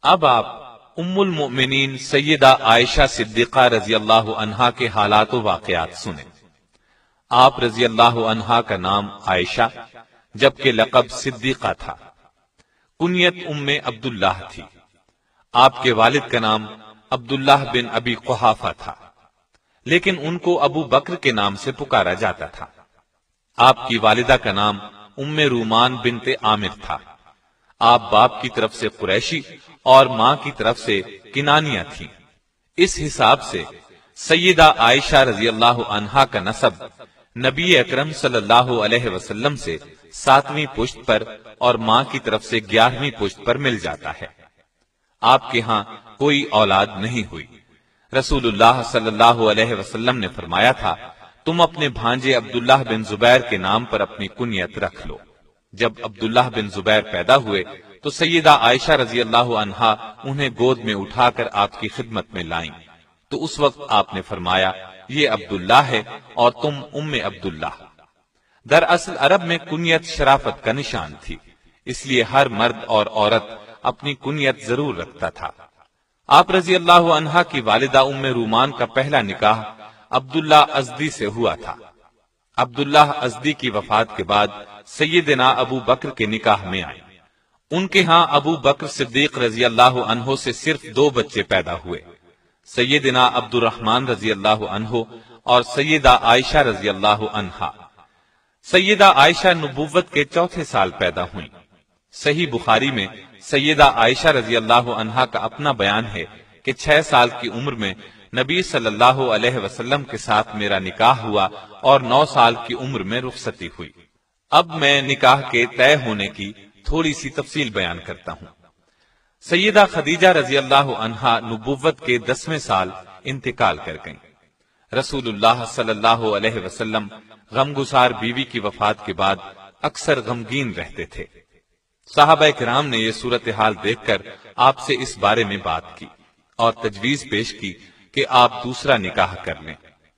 اب آپ ام المؤمنین سیدہ عائشہ صدیقہ رضی اللہ عنہا کے حالات و واقعات سنیں۔ آپ رضی اللہ عنہا کا نام عائشہ جبکہ لقب صدیقہ تھا۔ کنیت ام عبداللہ تھی۔ آپ کے والد کا نام عبداللہ بن ابی قحافہ تھا، لیکن ان کو ابو بکر کے نام سے پکارا جاتا تھا۔ آپ کی والدہ کا نام ام رومان بنت عامر تھا۔ آپ باپ کی طرف سے قریشی اور ماں کی طرف سے کنانیہ تھیں۔ اس حساب سے سیدہ عائشہ رضی اللہ عنہا کا نسب نبی اکرم صلی اللہ علیہ وسلم سے 7ویں پشت پر اور ماں کی طرف سے 11ویں پشت پر مل جاتا ہے۔ آپ کے ہاں کوئی اولاد نہیں ہوئی۔ رسول اللہ صلی اللہ علیہ وسلم نے فرمایا تھا، تم اپنے بھانجے عبداللہ بن زبیر کے نام پر اپنی کنیت رکھ لو۔ جب عبداللہ بن زبیر پیدا ہوئے تو سیدہ عائشہ رضی اللہ عنہا انہیں گود میں اٹھا کر آپ کی خدمت میں لائیں، تو اس وقت آپ نے فرمایا، یہ عبداللہ ہے اور تم ام عبداللہ۔ دراصل عرب میں کنیت شرافت کا نشان تھی، اس لیے ہر مرد اور عورت اپنی کنیت ضرور رکھتا تھا۔ آپ رضی اللہ عنہا کی والدہ ام رومان کا پہلا نکاح عبداللہ ازدی سے ہوا تھا۔ عبداللہ ازدی کی وفات کے بعد سیدنا ابو بکر کے نکاح میں آئے۔ ان کے ہاں ابو بکر صدیق رضی اللہ عنہ سے صرف 2 بچے پیدا ہوئے، سیدنا عبد الرحمن رضی اللہ عنہ اور سیدہ عائشہ رضی اللہ عنہا۔ سیدہ عائشہ نبوت کے 4تھے سال پیدا ہوئیں۔ صحیح بخاری میں سیدہ عائشہ رضی اللہ عنہا کا اپنا بیان ہے کہ 6 سال کی عمر میں نبی صلی اللہ علیہ وسلم کے ساتھ میرا نکاح ہوا اور 9 سال کی عمر میں رخصتی ہوئی۔ اب میں نکاح کے طے ہونے کی تھوڑی سی تفصیل بیان کرتا ہوں۔ سیدہ خدیجہ رضی اللہ عنہا نبوت کے 10ویں سال انتقال کر گئیں۔ رسول اللہ صلی اللہ علیہ وسلم غمگسار بیوی کی وفات کے بعد اکثر غمگین رہتے تھے۔ صحابہ کرام نے یہ صورتحال دیکھ کر آپ سے اس بارے میں بات کی اور تجویز پیش کی کہ آپ دوسرا نکاح کر لیں۔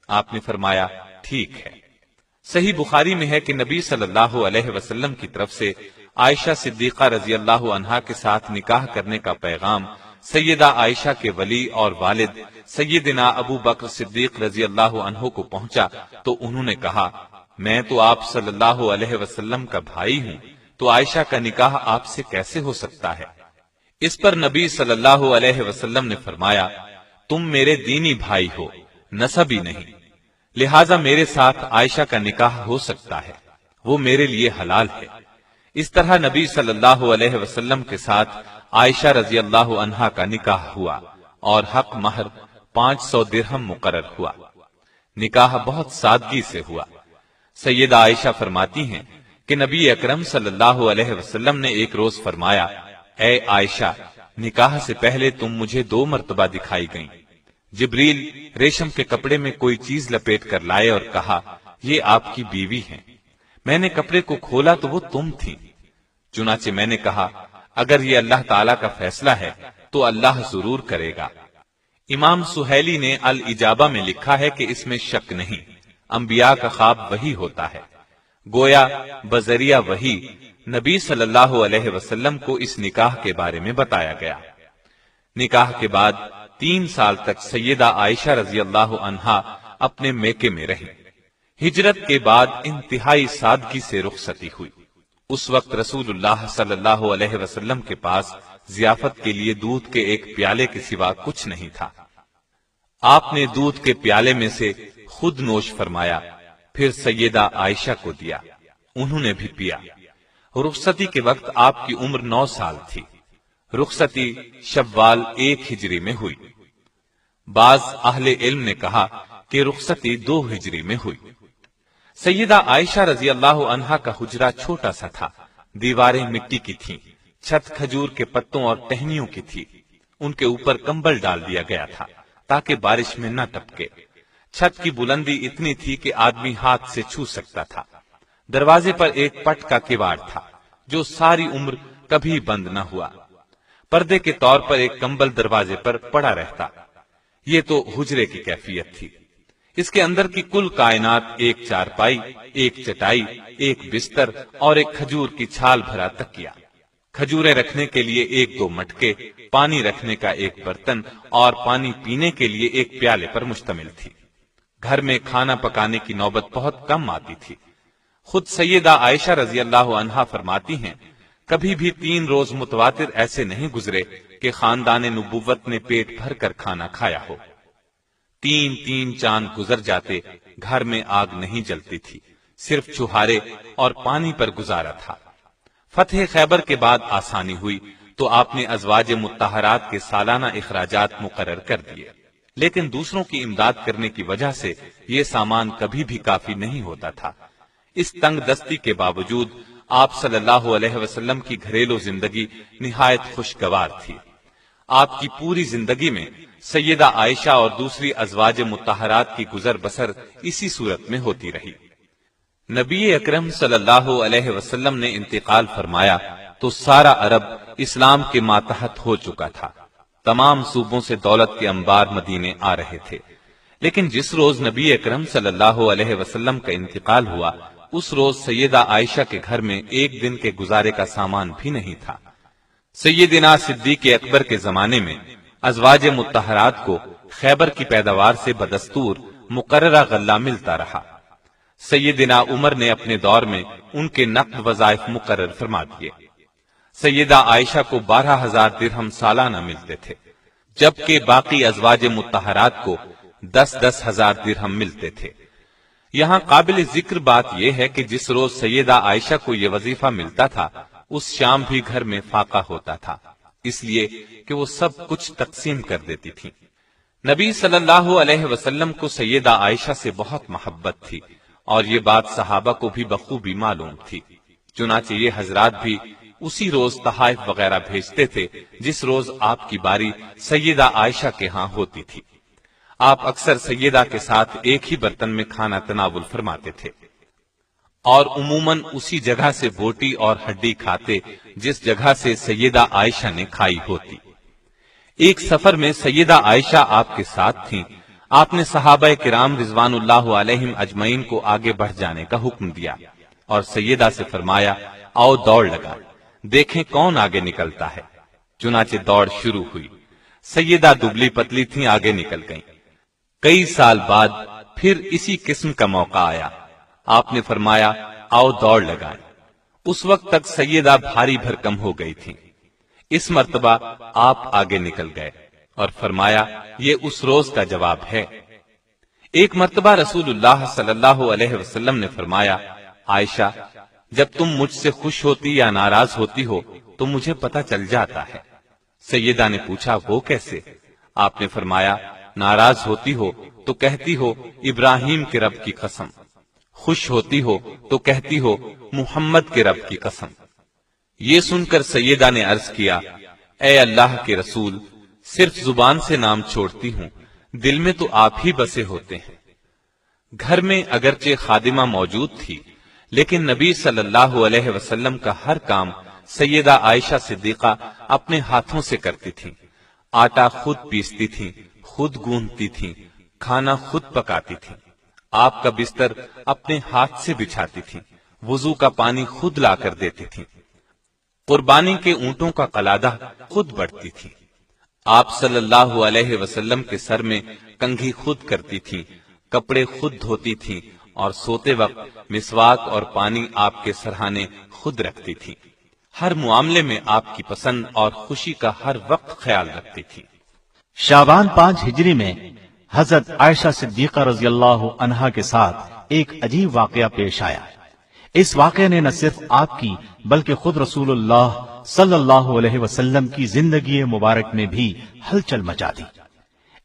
آپ نے فرمایا، ٹھیک ہے۔ صحیح بخاری میں ہے کہ نبی صلی اللہ علیہ وسلم کی طرف سے عائشہ صدیقہ رضی اللہ عنہا کے ساتھ نکاح کرنے کا پیغام سیدہ عائشہ کے ولی اور والد سیدنا ابو بکر صدیق رضی اللہ عنہ کو پہنچا تو انہوں نے کہا، میں تو آپ صلی اللہ علیہ وسلم کا بھائی ہوں، تو عائشہ کا نکاح آپ سے کیسے ہو سکتا ہے؟ اس پر نبی صلی اللہ علیہ وسلم نے فرمایا، تم میرے دینی بھائی ہو، نسبی نہیں، لہذا میرے ساتھ عائشہ کا نکاح ہو سکتا ہے، وہ میرے لیے حلال ہے۔ اس طرح نبی صلی اللہ علیہ وسلم کے ساتھ عائشہ رضی اللہ عنہا کا نکاح ہوا اور حق مہر 500 درہم مقرر ہوا۔ نکاح بہت سادگی سے ہوا۔ سیدہ عائشہ فرماتی ہیں کہ نبی اکرم صلی اللہ علیہ وسلم نے ایک روز فرمایا، اے عائشہ، نکاح سے پہلے تم مجھے 2 مرتبہ دکھائی گئیں۔ جبریل ریشم کے کپڑے میں کوئی چیز لپیٹ کر لائے اور کہا، یہ آپ کی بیوی ہیں۔ میں نے کپڑے کو کھولا تو وہ تم تھیں۔ چنانچہ میں نے کہا، اگر یہ اللہ تعالیٰ کا فیصلہ ہے تو اللہ ضرور کرے گا۔ امام سہیلی نے الاجابہ میں لکھا ہے کہ اس میں شک نہیں، انبیاء کا خواب وہی ہوتا ہے۔ گویا بذریعہ وحی نبی صلی اللہ علیہ وسلم کو اس نکاح کے بارے میں بتایا گیا۔ نکاح کے بعد 3 سال تک سیدہ عائشہ رضی اللہ عنہا اپنے میکے میں رہی۔ ہجرت کے بعد انتہائی سادگی سے رخصتی ہوئی۔ اس وقت رسول اللہ صلی اللہ علیہ وسلم کے پاس ضیافت کے لیے دودھ کے ایک پیالے کے سوا کچھ نہیں تھا۔ آپ نے دودھ کے پیالے میں سے خود نوش فرمایا، پھر سیدہ عائشہ کو دیا، انہوں نے بھی پیا۔ رخصتی کے وقت آپ کی عمر 9 سال تھی۔ رخصتی شوال 1 ہجری میں ہوئی۔ بعض اہل علم نے کہا کہ رخصتی 2 ہجری میں ہوئی۔ سیدہ عائشہ رضی اللہ عنہا کا حجرہ چھوٹا سا تھا، دیواریں مٹی کی تھیں، چھت کھجور کے پتوں اور ٹہنیوں کی تھی۔ ان کے اوپر کمبل ڈال دیا گیا تھا تاکہ بارش میں نہ ٹپکے۔ چھت کی بلندی اتنی تھی کہ آدمی ہاتھ سے چھو سکتا تھا۔ دروازے پر ایک پٹ کا کیواڑ تھا جو ساری عمر کبھی بند نہ ہوا۔ پردے کے طور پر ایک کمبل دروازے پر پڑا رہتا۔ یہ تو حجرے کی کیفیت تھی۔ اس کے اندر کی کل کائنات 1 چارپائی، 1 چٹائی، 1 بستر اور 1 کھجور کی چھال بھرا تکیہ۔ کھجوریں رکھنے کے لیے 1-2 مٹکے، پانی رکھنے کا ایک برتن اور پانی پینے کے لیے ایک پیالے پر مشتمل تھی۔ گھر میں کھانا پکانے کی نوبت بہت کم آتی تھی۔ خود سیدہ عائشہ رضی اللہ عنہا فرماتی ہیں، کبھی بھی 3 روز متواتر ایسے نہیں گزرے کہ خاندان نبوت نے پیٹ بھر کر کھانا کھایا ہو۔ 3 چاند گزر جاتے، گھر میں آگ نہیں جلتی تھی، صرف چوہارے اور پانی پر گزارا تھا۔ فتح خیبر کے بعد آسانی ہوئی تو آپ نے ازواج مطہرات کے سالانہ اخراجات مقرر کر دیے، لیکن دوسروں کی امداد کرنے کی وجہ سے یہ سامان کبھی بھی کافی نہیں ہوتا تھا۔ اس تنگ دستی کے باوجود آپ صلی اللہ علیہ وسلم کی گھریلو زندگی نہایت خوشگوار تھی۔ آپ کی پوری زندگی میں سیدہ عائشہ اور دوسری ازواج مطہرات کی گزر بسر اسی صورت میں ہوتی رہی۔ نبی اکرم صلی اللہ علیہ وسلم نے انتقال فرمایا تو سارا عرب اسلام کے ماتحت ہو چکا تھا۔ تمام صوبوں سے دولت کے انبار مدینے آ رہے تھے، لیکن جس روز نبی اکرم صلی اللہ علیہ وسلم کا انتقال ہوا اس روز سیدہ عائشہ کے گھر میں ایک دن کے گزارے کا سامان بھی نہیں تھا۔ سیدنا صدیق اکبر کے زمانے میں ازواج مطہرات کو خیبر کی پیداوار سے بدستور مقررہ غلہ ملتا رہا۔ سیدنا عمر نے اپنے دور میں ان کے نقد وظائف مقرر فرما دیے۔ سیدہ عائشہ کو 12,000 درہم سالانہ ملتے تھے، جبکہ باقی ازواج مطہرات کو 10,000 درہم ملتے تھے۔ یہاں قابل ذکر بات یہ ہے کہ جس روز سیدہ عائشہ کو یہ وظیفہ ملتا تھا اس شام بھی گھر میں فاقہ ہوتا تھا، اس لیے کہ وہ سب کچھ تقسیم کر دیتی تھی۔ نبی صلی اللہ علیہ وسلم کو سیدہ عائشہ سے بہت محبت تھی اور یہ بات صحابہ کو بھی بخوبی معلوم تھی، چنانچہ یہ حضرات بھی اسی روز تحائف وغیرہ بھیجتے تھے جس روز آپ کی باری سیدہ عائشہ کے ہاں ہوتی تھی۔ آپ اکثر سیدہ کے ساتھ ایک ہی برتن میں کھانا تناول فرماتے تھے اور عموماً اسی جگہ سے بوٹی اور ہڈی کھاتے جس جگہ سے سیدہ عائشہ نے کھائی ہوتی۔ ایک سفر میں سیدہ عائشہ آپ کے ساتھ تھیں۔ آپ نے صحابہ کرام رضوان اللہ علیہم اجمعین کو آگے بڑھ جانے کا حکم دیا اور سیدہ سے فرمایا، آؤ دوڑ لگا، دیکھیں کون آگے نکلتا ہے۔ چنانچہ دوڑ شروع ہوئی۔ سیدہ دبلی پتلی تھیں، آگے نکل گئیں۔ کئی سال بعد پھر اسی قسم کا موقع آیا۔ آپ نے فرمایا، آؤ دوڑ لگائیں۔ اس وقت تک سیدہ بھاری بھرکم ہو گئی تھی۔ اس مرتبہ آپ آگے نکل گئے اور فرمایا، یہ اس روز کا جواب ہے۔ ایک مرتبہ رسول اللہ صلی اللہ علیہ وسلم نے فرمایا، عائشہ، جب تم مجھ سے خوش ہوتی یا ناراض ہوتی ہو تو مجھے پتہ چل جاتا ہے۔ سیدہ نے پوچھا، وہ کیسے؟ آپ نے فرمایا، ناراض ہوتی ہو تو کہتی ہو ابراہیم کے رب کی قسم، خوش ہوتی ہو تو کہتی ہو محمد کے رب کی قسم۔ یہ سن کر سیدہ نے عرض کیا، اے اللہ کے رسول، صرف زبان سے نام چھوڑتی ہوں، دل میں تو آپ ہی بسے ہوتے ہیں۔ گھر میں اگرچہ خادمہ موجود تھی لیکن نبی صلی اللہ علیہ وسلم کا ہر کام سیدہ عائشہ صدیقہ اپنے ہاتھوں سے کرتی تھی۔ آٹا خود پیستی تھی، خود گوندتی تھی، کھانا خود پکاتی تھی، آپ کا بستر اپنے ہاتھ سے بچھاتی تھی، وضو کا پانی خود لا کر دیتی تھی، قربانی کے اونٹوں کا قلادہ خود بڑھتی تھی، آپ صلی اللہ علیہ وسلم کے سر میں کنگھی خود کرتی تھی، کپڑے خود دھوتی تھی اور سوتے وقت مسواک اور پانی آپ کے سرہانے خود رکھتی تھی۔ ہر معاملے میں آپ کی پسند اور خوشی کا ہر وقت خیال رکھتی تھی۔ شعبان 5 ہجری میں حضرت عائشہ صدیقہ رضی اللہ عنہا کے ساتھ ایک عجیب واقعہ پیش آیا۔ اس واقعے نے نہ صرف آپ کی بلکہ خود رسول اللہ صلی اللہ علیہ وسلم کی زندگی مبارک میں بھی ہلچل مچا دی۔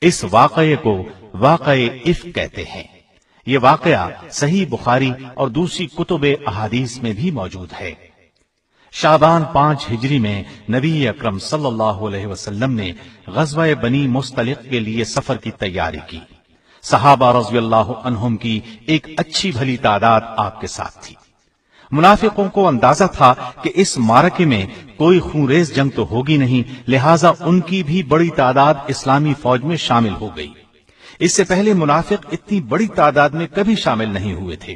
اس واقعے کو واقعہ افک کہتے ہیں۔ یہ واقعہ صحیح بخاری اور دوسری کتب احادیث میں بھی موجود ہے۔ شعبان 5 ہجری میں نبی اکرم صلی اللہ علیہ وسلم نے غزوہ بنی مستلق کے لیے سفر کی تیاری کی۔ صحابہ رضی اللہ عنہم کی ایک اچھی بھلی تعداد آپ کے ساتھ تھی۔ منافقوں کو اندازہ تھا کہ اس معرکے میں کوئی خونریز جنگ تو ہوگی نہیں، لہٰذا ان کی بھی بڑی تعداد اسلامی فوج میں شامل ہو گئی۔ اس سے پہلے منافق اتنی بڑی تعداد میں کبھی شامل نہیں ہوئے تھے۔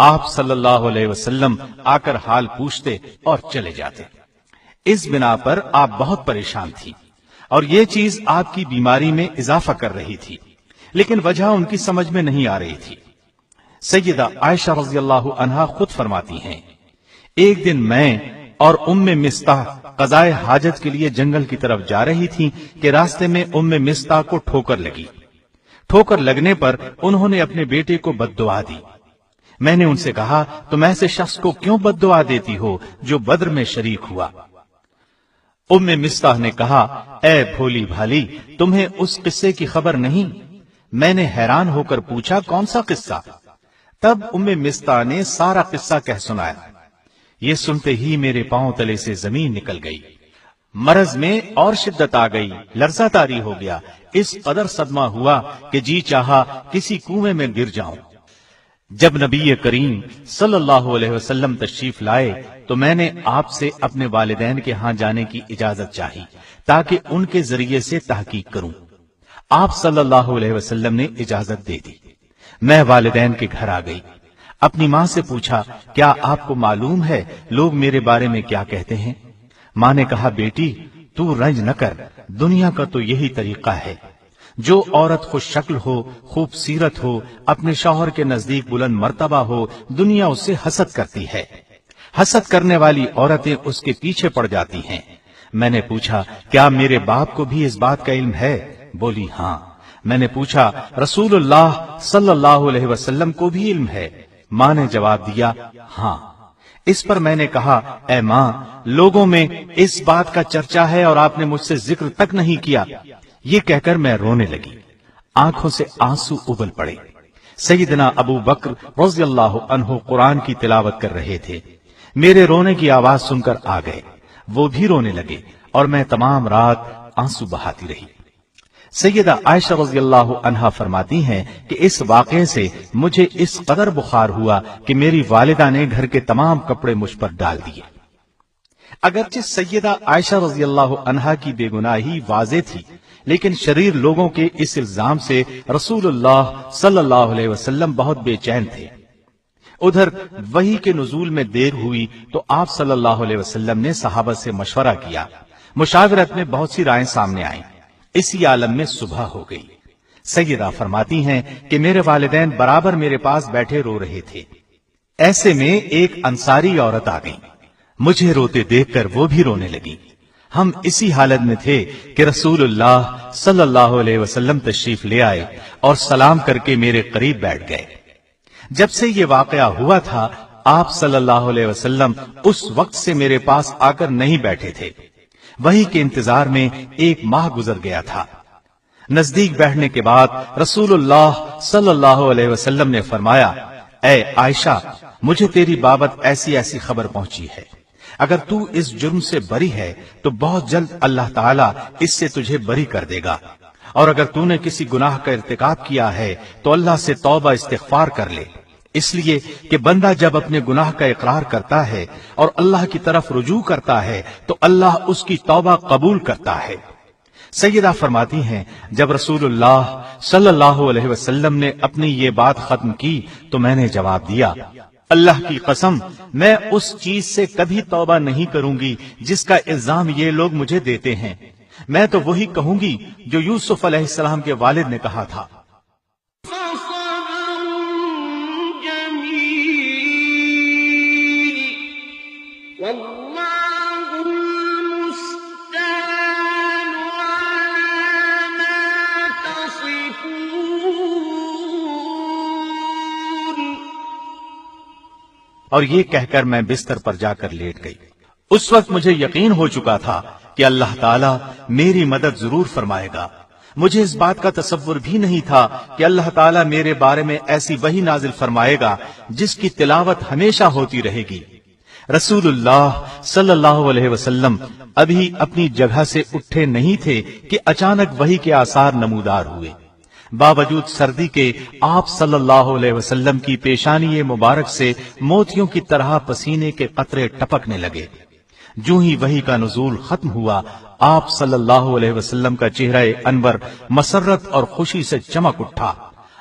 آپ صلی اللہ علیہ وسلم آ کر حال پوچھتے اور چلے جاتے۔ اس بنا پر آپ بہت پریشان تھی اور یہ چیز آپ کی بیماری میں اضافہ کر رہی تھی، لیکن وجہ ان کی سمجھ میں نہیں آ رہی تھی۔ سیدہ عائشہ رضی اللہ عنہا خود فرماتی ہیں، ایک دن میں اور ام مستح قضائے حاجت کے لیے جنگل کی طرف جا رہی تھی کہ راستے میں ام مستح کو ٹھوکر لگی۔ ٹھوکر لگنے پر انہوں نے اپنے بیٹے کو بد دعا دی۔ میں نے ان سے کہا، تم ایسے شخص کو کیوں بد دعا دیتی ہو جو بدر میں شریک ہوا؟ ام مستح نے کہا، اے بھولی بھالی، تمہیں اس قصے کی خبر نہیں؟ میں نے حیران ہو کر پوچھا، کون سا قصہ؟ تب ام مستح نے سارا قصہ کہہ سنایا۔ یہ سنتے ہی میرے پاؤں تلے سے زمین نکل گئی، مرض میں اور شدت آ گئی، لرزہ طاری ہو گیا، اس قدر صدمہ ہوا کہ جی چاہا کسی کنویں میں گر جاؤں۔ جب نبی کریم صلی اللہ علیہ وسلم تشریف لائے تو میں نے آپ سے اپنے والدین کے ہاں جانے کی اجازت چاہی تاکہ ان کے ذریعے سے تحقیق کروں۔ آپ صلی اللہ علیہ وسلم نے اجازت دے دی۔ میں والدین کے گھر آ گئی، اپنی ماں سے پوچھا، کیا آپ کو معلوم ہے لوگ میرے بارے میں کیا کہتے ہیں؟ ماں نے کہا، بیٹی تو رنج نہ کر، دنیا کا تو یہی طریقہ ہے، جو عورت خوش شکل ہو، خوبصورت ہو، اپنے شوہر کے نزدیک بلند مرتبہ ہو، دنیا اس سے حسد کرتی ہے، حسد کرنے والی عورتیں اس کے پیچھے پڑ جاتی ہیں۔ میں نے پوچھا، کیا میرے باپ کو بھی اس بات کا علم ہے؟ بولی، ہاں۔ میں نے پوچھا، رسول اللہ صلی اللہ علیہ وسلم کو بھی علم ہے؟ ماں نے جواب دیا، ہاں۔ اس پر میں نے کہا، اے ماں، لوگوں میں اس بات کا چرچا ہے اور آپ نے مجھ سے ذکر تک نہیں کیا۔ یہ کہہ کر میں رونے لگی، آنکھوں سے آنسو ابل پڑے۔ سیدنا ابو بکر رضی اللہ عنہ قرآن کی تلاوت کر رہے تھے، میرے رونے کی آواز سن کر آ گئے، وہ بھی رونے لگے اور میں تمام رات آنسو بہاتی رہی۔ سیدہ عائشہ رضی اللہ عنہا فرماتی ہیں کہ اس واقعے سے مجھے اس قدر بخار ہوا کہ میری والدہ نے گھر کے تمام کپڑے مجھ پر ڈال دیے۔ اگرچہ سیدہ عائشہ رضی اللہ عنہا کی بے گناہی واضح تھی، لیکن شریر لوگوں کے اس الزام سے رسول اللہ صلی اللہ علیہ وسلم بہت بے چین تھے۔ ادھر وحی کے نزول میں دیر ہوئی تو آپ صلی اللہ علیہ وسلم نے صحابہ سے مشورہ کیا، مشاورت میں بہت سی رائیں سامنے آئیں، اسی عالم میں صبح ہو گئی۔ سیدہ فرماتی ہیں کہ میرے والدین برابر میرے پاس بیٹھے رو رہے تھے، ایسے میں ایک انصاری عورت آ گئی، مجھے روتے دیکھ کر وہ بھی رونے لگی۔ ہم اسی حالت میں تھے کہ رسول اللہ صلی اللہ علیہ وسلم تشریف لے آئے اور سلام کر کے میرے قریب بیٹھ گئے۔ جب سے یہ واقعہ ہوا تھا، آپ صلی اللہ علیہ وسلم اس وقت سے میرے پاس آ کر نہیں بیٹھے تھے۔ وحی کے انتظار میں 1 ماہ گزر گیا تھا۔ نزدیک بیٹھنے کے بعد رسول اللہ صلی اللہ علیہ وسلم نے فرمایا، اے عائشہ، مجھے تیری بابت ایسی ایسی خبر پہنچی ہے، اگر تو اس جرم سے بری ہے تو بہت جلد اللہ تعالیٰ اس سے تجھے بری کر دے گا، اور اگر تو نے کسی گناہ کا ارتکاب کیا ہے تو اللہ سے توبہ استغفار کر لے، اس لیے کہ بندہ جب اپنے گناہ کا اقرار کرتا ہے اور اللہ کی طرف رجوع کرتا ہے تو اللہ اس کی توبہ قبول کرتا ہے۔ سیدہ فرماتی ہیں، جب رسول اللہ صلی اللہ علیہ وسلم نے اپنی یہ بات ختم کی تو میں نے جواب دیا، اللہ کی قسم، میں اس چیز سے کبھی توبہ نہیں کروں گی جس کا الزام یہ لوگ مجھے دیتے ہیں۔ میں تو وہی کہوں گی جو یوسف علیہ السلام کے والد نے کہا تھا۔ اور یہ کہہ کر میں بستر پر جا کر لیٹ گئی۔ اس وقت مجھے یقین ہو چکا تھا کہ اللہ تعالیٰ میری مدد ضرور فرمائے گا۔ مجھے اس بات کا تصور بھی نہیں تھا کہ اللہ تعالیٰ میرے بارے میں ایسی وحی نازل فرمائے گا جس کی تلاوت ہمیشہ ہوتی رہے گی۔ رسول اللہ صلی اللہ علیہ وسلم ابھی اپنی جگہ سے اٹھے نہیں تھے کہ اچانک وحی کے آثار نمودار ہوئے۔ باوجود سردی کے آپ صلی اللہ علیہ وسلم کی پیشانی مبارک سے موتیوں کی طرح پسینے کے قطرے ٹپکنے لگے۔ جو ہی وحی کا نزول ختم ہوا، آپ صلی اللہ علیہ وسلم کا چہرہ انور مسرت اور خوشی سے چمک اٹھا۔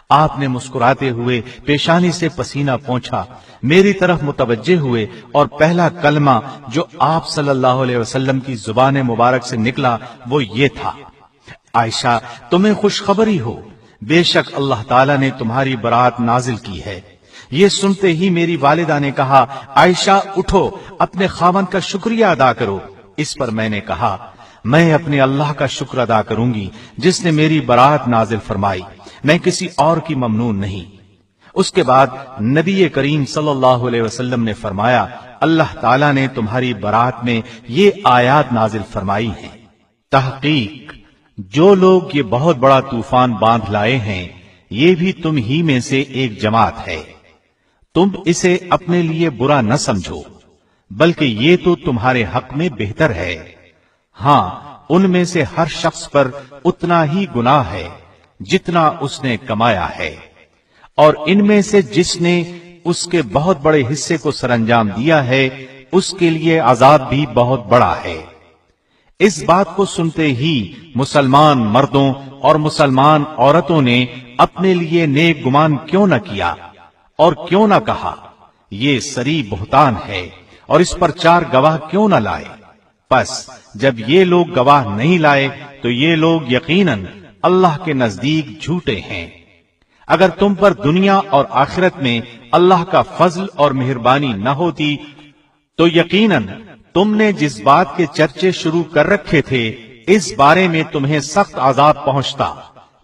آپ نے مسکراتے ہوئے پیشانی سے پسینہ پونچھا، میری طرف متوجہ ہوئے اور پہلا کلمہ جو آپ صلی اللہ علیہ وسلم کی زبان مبارک سے نکلا وہ یہ تھا: عائشہ تمہیں خوشخبری ہو، بے شک اللہ تعالیٰ نے تمہاری برات نازل کی ہے۔ یہ سنتے ہی میری والدہ نے کہا، عائشہ اٹھو، اپنے خاوند کا شکریہ ادا کرو۔ اس پر میں نے کہا، میں اپنے اللہ کا شکر ادا کروں گی جس نے میری برات نازل فرمائی، میں کسی اور کی ممنون نہیں۔ اس کے بعد نبی کریم صلی اللہ علیہ وسلم نے فرمایا، اللہ تعالیٰ نے تمہاری برات میں یہ آیات نازل فرمائی ہیں: تحقیق جو لوگ یہ بہت بڑا طوفان باندھ لائے ہیں یہ بھی تم ہی میں سے ایک جماعت ہے، تم اسے اپنے لیے برا نہ سمجھو بلکہ یہ تو تمہارے حق میں بہتر ہے۔ ہاں ان میں سے ہر شخص پر اتنا ہی گناہ ہے جتنا اس نے کمایا ہے، اور ان میں سے جس نے اس کے بہت بڑے حصے کو سر انجام دیا ہے اس کے لیے عذاب بھی بہت بڑا ہے۔ اس بات کو سنتے ہی مسلمان مردوں اور مسلمان عورتوں نے اپنے لیے نیک گمان کیوں نہ کیا اور کیوں نہ کہا، یہ سری بہتان ہے، اور اس پر 4 گواہ کیوں نہ لائے؟ پس جب یہ لوگ گواہ نہیں لائے تو یہ لوگ یقیناً اللہ کے نزدیک جھوٹے ہیں۔ اگر تم پر دنیا اور آخرت میں اللہ کا فضل اور مہربانی نہ ہوتی تو یقیناً تم نے جس بات کے چرچے شروع کر رکھے تھے اس بارے میں تمہیں سخت عذاب پہنچتا،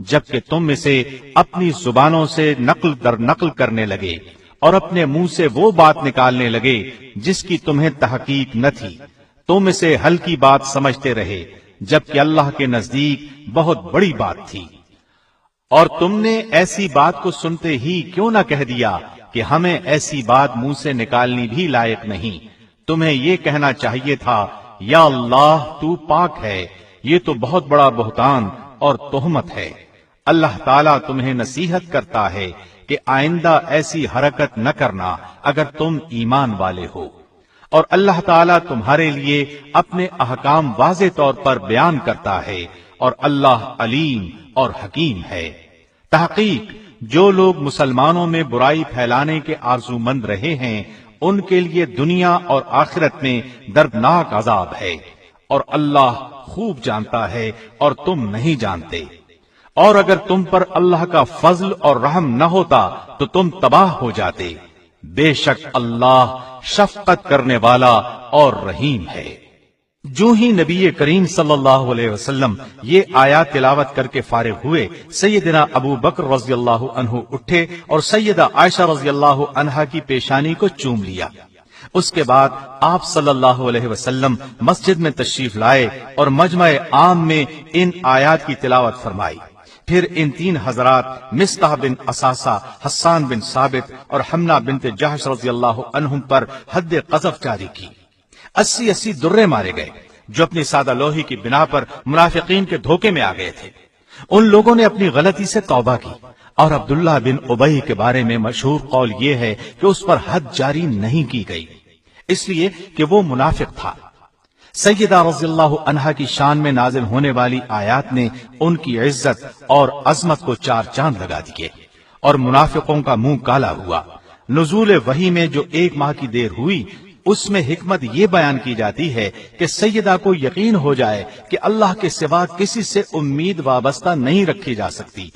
جبکہ تم اسے اپنی زبانوں سے نقل در نقل کرنے لگے اور اپنے منہ سے وہ بات نکالنے لگے جس کی تمہیں تحقیق نہ تھی۔ تم اسے ہلکی بات سمجھتے رہے جبکہ اللہ کے نزدیک بہت بڑی بات تھی۔ اور تم نے ایسی بات کو سنتے ہی کیوں نہ کہہ دیا کہ ہمیں ایسی بات منہ سے نکالنی بھی لائق نہیں؟ تمہیں یہ کہنا چاہیے تھا، یا اللہ تو پاک ہے، یہ تو بہت بڑا بہتان اور تہمت ہے۔ اللہ تعالیٰ تمہیں نصیحت کرتا ہے کہ آئندہ ایسی حرکت نہ کرنا اگر تم ایمان والے ہو، اور اللہ تعالیٰ تمہارے لیے اپنے احکام واضح طور پر بیان کرتا ہے، اور اللہ علیم اور حکیم ہے۔ تحقیق جو لوگ مسلمانوں میں برائی پھیلانے کے آرزو مند رہے ہیں ان کے لیے دنیا اور آخرت میں دردناک عذاب ہے، اور اللہ خوب جانتا ہے اور تم نہیں جانتے۔ اور اگر تم پر اللہ کا فضل اور رحم نہ ہوتا تو تم تباہ ہو جاتے، بے شک اللہ شفقت کرنے والا اور رحیم ہے۔ جو ہی نبی کریم صلی اللہ علیہ وسلم یہ آیات تلاوت کر کے فارغ ہوئے، سیدنا ابو بکر رضی اللہ عنہ اٹھے اور سیدہ عائشہ رضی اللہ عنہا کی پیشانی کو چوم لیا۔ اس کے بعد آپ صلی اللہ علیہ وسلم مسجد میں تشریف لائے اور مجمع عام میں ان آیات کی تلاوت فرمائی۔ پھر ان 3 حضرات مصطح بن اساسہ، حسان بن ثابت اور حمنہ بنت جحش رضی اللہ عنہم پر حد قذف جاری کی۔ 80 درے مارے گئے جو اپنی سادہ لوہی کی بنا پر منافقین کے دھوکے میں آ گئے تھے۔ ان لوگوں نے اپنی غلطی سے توبہ کی، اور عبداللہ بن ابی کے بارے میں مشہور قول یہ ہے کہ اس پر حد جاری نہیں کی گئی، اس لیے کہ وہ منافق تھا۔ سیدہ رضی اللہ عنہا کی شان میں نازل ہونے والی آیات نے ان کی عزت اور عظمت کو 4 چاند لگا دیے، اور منافقوں کا منہ کالا ہوا۔ نزول وحی میں جو 1 ماہ کی دیر ہوئی اس میں حکمت یہ بیان کی جاتی ہے کہ سیدہ کو یقین ہو جائے کہ اللہ کے سوا کسی سے امید وابستہ نہیں رکھی جا سکتی۔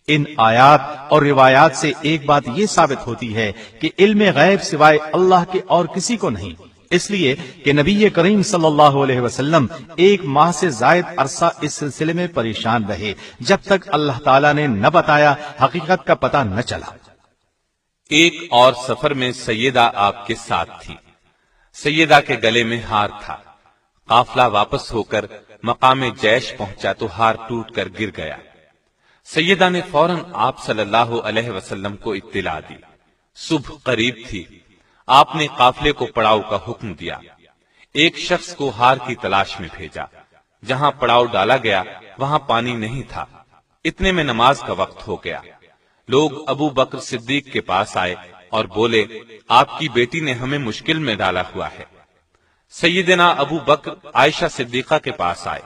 ان آیات اور روایات سے ایک بات یہ ثابت ہوتی ہے کہ علم غیب سوائے اللہ کے اور کسی کو نہیں، اس لیے کہ نبی کریم صلی اللہ علیہ وسلم 1 ماہ سے زائد عرصہ اس سلسلے میں پریشان رہے جب تک اللہ تعالیٰ نے نہ بتایا، حقیقت کا پتہ نہ چلا۔ ایک اور سفر میں سیدہ آپ کے ساتھ تھی۔ سیدہ کے گلے میں ہار تھا۔ قافلہ واپس ہو کر مقام جیش پہنچا تو ہار ٹوٹ کر گر گیا۔ سیدہ نے فوراً آپ صلی اللہ علیہ وسلم کو اطلاع دی۔ صبح قریب تھی، آپ نے قافلے کو پڑاؤ کا حکم دیا۔ ایک شخص کو ہار کی تلاش میں بھیجا۔ جہاں پڑاؤ ڈالا گیا وہاں پانی نہیں تھا۔ اتنے میں نماز کا وقت ہو گیا۔ لوگ ابو بکر صدیق کے پاس آئے اور بولے، آپ کی بیٹی نے ہمیں مشکل میں ڈالا ہوا ہے۔ سیدنا ابو بکر عائشہ صدیقہ کے پاس آئے۔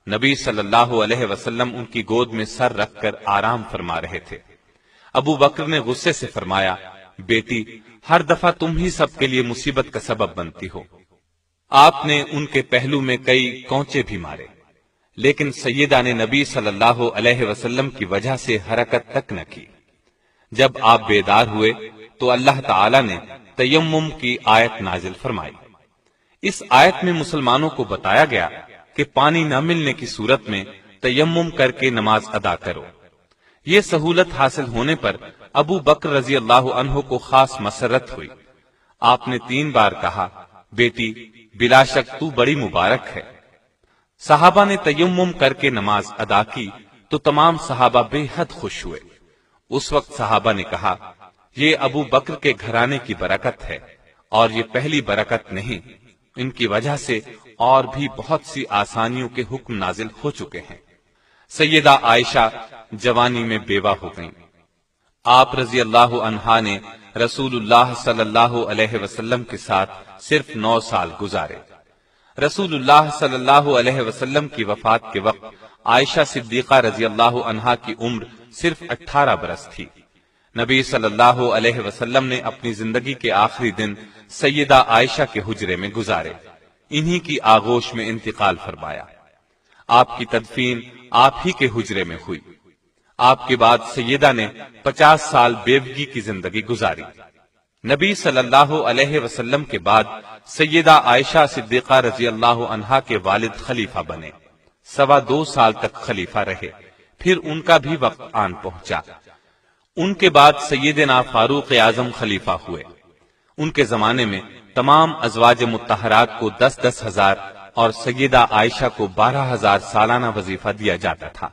نبی صلی اللہ علیہ وسلم ان کی گود میں سر رکھ کر آرام فرما رہے تھے۔ ابو بکر نے غصے سے فرمایا، بیٹی، ہر دفعہ تم ہی سب کے لیے مصیبت کا سبب بنتی ہو۔ آپ نے ان کے پہلو میں کئی کونچے بھی مارے، لیکن سیدہ نے نبی صلی اللہ علیہ وسلم کی وجہ سے حرکت تک نہ کی۔ جب آپ بیدار ہوئے تو اللہ تعالی نے تیمم کی آیت نازل فرمائی۔ اس آیت میں مسلمانوں کو بتایا گیا کہ پانی نہ ملنے کی صورت میں تیمم کر کے نماز ادا کرو۔ یہ سہولت حاصل ہونے پر ابو بکر رضی اللہ عنہ کو خاص مسرت ہوئی۔ آپ نے 3 بار کہا، بیٹی، بلا شک تو بڑی مبارک ہے۔ صحابہ نے تیمم کر کے نماز ادا کی تو تمام صحابہ بے حد خوش ہوئے۔ اس وقت صحابہ نے کہا، یہ ابو بکر کے گھرانے کی برکت ہے، اور یہ پہلی برکت نہیں، ان کی وجہ سے اور بھی بہت سی آسانیوں کے حکم نازل ہو چکے ہیں۔ سیدہ عائشہ جوانی میں بیوہ ہو گئیں۔ آپ رضی اللہ عنہا نے رسول اللہ صلی اللہ علیہ وسلم کے ساتھ صرف 9 سال گزارے۔ رسول اللہ صلی اللہ علیہ وسلم کی وفات کے وقت عائشہ صدیقہ رضی اللہ عنہا کی عمر صرف 18 برس تھی۔ نبی صلی اللہ علیہ وسلم نے اپنی زندگی کے آخری دن سیدہ عائشہ کے حجرے میں گزارے، انہی کی آغوش میں انتقال فرمایا۔ آپ کی تدفین آپ ہی کے حجرے میں ہوئی۔ آپ کے بعد سیدہ نے 50 سال بیوگی کی زندگی گزاری۔ نبی صلی اللہ علیہ وسلم کے بعد سیدہ عائشہ صدیقہ رضی اللہ عنہا کے والد خلیفہ بنے، 2.25 سال تک خلیفہ رہے، پھر ان کا بھی وقت آن پہنچا۔ ان کے بعد سیدنا فاروق اعظم خلیفہ ہوئے۔ ان کے زمانے میں تمام ازواج مطہرات کو 10-10 ہزار اور سیدہ عائشہ کو 12,000 سالانہ وظیفہ دیا جاتا تھا۔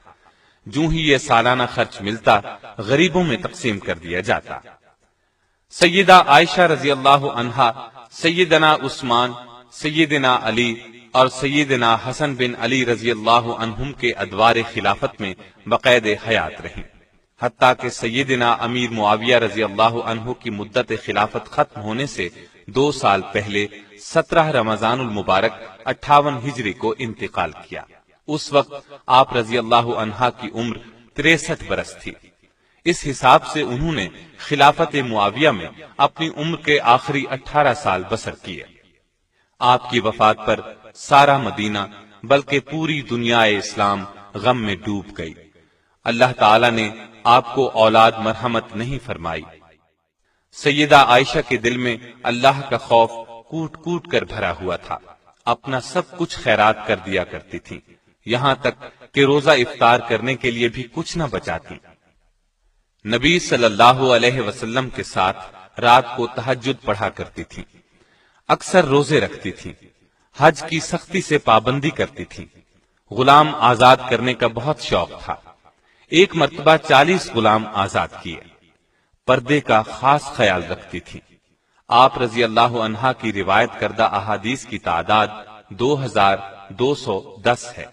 جو ہی یہ سالانہ خرچ ملتا غریبوں میں تقسیم کر دیا جاتا۔ سیدہ عائشہ رضی اللہ عنہا سیدنا عثمان، سیدنا علی اور سیدنا حسن بن علی رضی اللہ عنہم کے ادوار خلافت میں بقید حیات رہیں، حتیٰ کہ سیدنا امیر معاویہ رضی اللہ عنہ کی مدت خلافت ختم ہونے سے 2 سال پہلے 17 رمضان المبارک 58 ہجری کو انتقال کیا۔ اس وقت آپ رضی اللہ عنہا کی عمر 63 برس تھی۔ اس حساب سے انہوں نے خلافت معاویہ میں اپنی عمر کے آخری 18 سال بسر کیے۔ آپ کی وفات پر سارا مدینہ بلکہ پوری دنیا اسلام غم میں ڈوب گئی۔ اللہ تعالی نے آپ کو اولاد مرحمت نہیں فرمائی۔ سیدہ عائشہ کے دل میں اللہ کا خوف کوٹ کوٹ کر بھرا ہوا تھا، اپنا سب کچھ خیرات کر دیا کرتی تھی، یہاں تک کہ روزہ افطار کرنے کے لیے بھی کچھ نہ بچاتی۔ نبی صلی اللہ علیہ وسلم کے ساتھ رات کو تہجد پڑھا کرتی تھی، اکثر روزے رکھتی تھی، حج کی سختی سے پابندی کرتی تھی، غلام آزاد کرنے کا بہت شوق تھا۔ ایک مرتبہ 40 غلام آزاد کیے۔ پردے کا خاص خیال رکھتی تھی۔ آپ رضی اللہ عنہا کی روایت کردہ احادیث کی تعداد 2210 ہے۔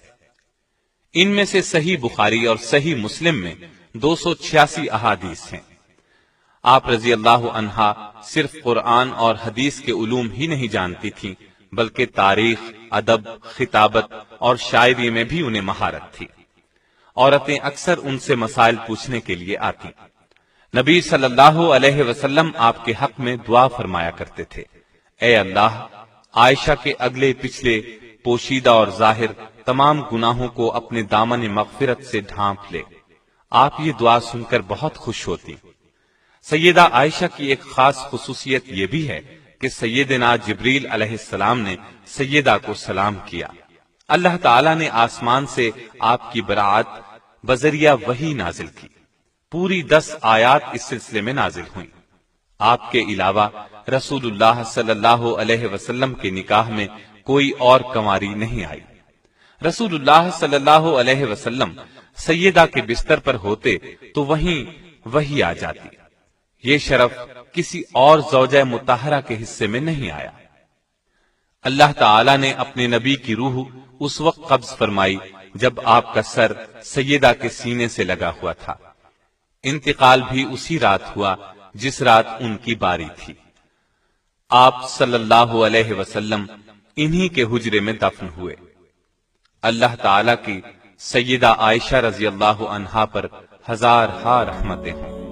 ان میں سے صحیح بخاری اور صحیح مسلم میں 286 احادیث ہیں۔ آپ رضی اللہ عنہا صرف قرآن اور حدیث کے علوم ہی نہیں جانتی تھیں، بلکہ تاریخ، ادب، خطابت اور شاعری میں بھی انہیں مہارت تھی۔ عورتیں اکثر ان سے مسائل پوچھنے کے لیے آتی۔ نبی صلی اللہ علیہ وسلم آپ کے حق میں دعا فرمایا کرتے تھے، اے اللہ، عائشہ کے اگلے پچھلے، پوشیدہ اور ظاہر تمام گناہوں کو اپنے دامن مغفرت سے ڈھانپ لے۔ آپ یہ دعا سن کر بہت خوش ہوتی۔ سیدہ عائشہ کی ایک خاص خصوصیت یہ بھی ہے کہ سیدنا جبریل علیہ السلام نے سیدہ کو سلام کیا۔ اللہ تعالیٰ نے آسمان سے آپ کی برات بذریعہ وحی نازل کی۔ پوری 10 آیات اس سلسلے میں نازل ہوئیں۔ آپ کے علاوہ رسول اللہ صلی اللہ علیہ وسلم کے نکاح میں کوئی اور کنواری نہیں آئی۔ رسول اللہ صلی اللہ علیہ وسلم سیدہ کے بستر پر ہوتے تو وہیں وحی آ جاتی۔ یہ شرف کسی اور زوجہ مطہرہ کے حصے میں نہیں آیا۔ اللہ تعالی نے اپنے نبی کی روح اس وقت قبض فرمائی جب آپ کا سر سیدہ کے سینے سے لگا ہوا تھا۔ انتقال بھی اسی رات ہوا جس رات ان کی باری تھی۔ آپ صلی اللہ علیہ وسلم انہی کے حجرے میں دفن ہوئے۔ اللہ تعالی کی سیدہ عائشہ رضی اللہ عنہا پر ہزارہا رحمتیں ہوں۔